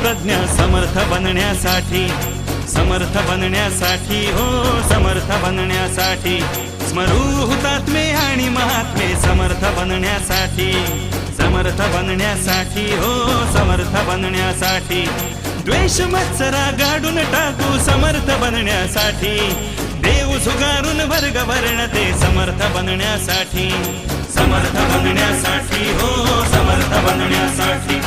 प्रज्ञा समर्थ बनण्यासाठी, समर्थ बनण्यासाठी, हो समर्थ बनण्यासाठी, स्मरू हुतात्मे आणि महात्मे समर्थ बनण्यासाठी, समर्थ बनण्यासाठी, हो समर्थ बनण्यासाठी, द्वेष मत्सरा गाडून टाकू समर्थ बनण्यासाठी, देव झुगारून वर्ग वर्णते समर्थ बनण्यासाठी, समर्थ बनण्यासाठी, हो समर्थ बनण्यासाठी,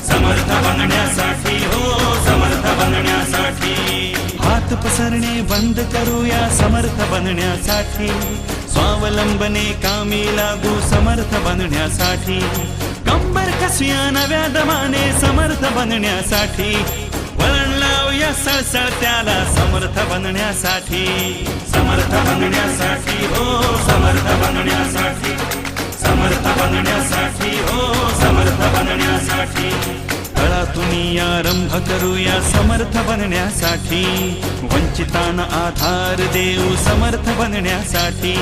समर्थ बनण्यासाठी, हो समर्थ बनण्यासाठी, हात पसरणे बंद करूया समर्थ बनण्यासाठी, स्वावलंबने कामी लागू समर्थ बनण्यासाठी, कंबर कसूया नव्या दमाने समर्थ बनण्यासाठी, वळण लावूया सळसळत्याला समर्थ बनण्यासाठी, समर्थ बनण्यासाठी, हो समर्थ बनण्यासाठी, समर्थ बनण्यासाठी, हो समर्थ बनण्यासाठी, तळातून आरंभ करूया समर्थ बनण्यासाठी, वंचितांना आधार देऊ समर्थ बनण्यासाठी,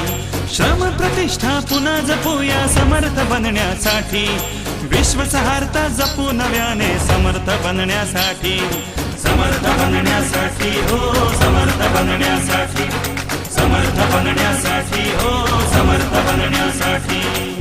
श्रम प्रतिष्ठा पुन्हा जपूया समर्थ बनण्यासाठी, विश्वसहार्ता जपू नव्याने समर्थ बनण्यासाठी, समर्थ बनण्यासाठी, हो समर्थ बनण्यासाठी, समर्थ बनण्यासाठी, हो समर्थ बनण्यासाठी.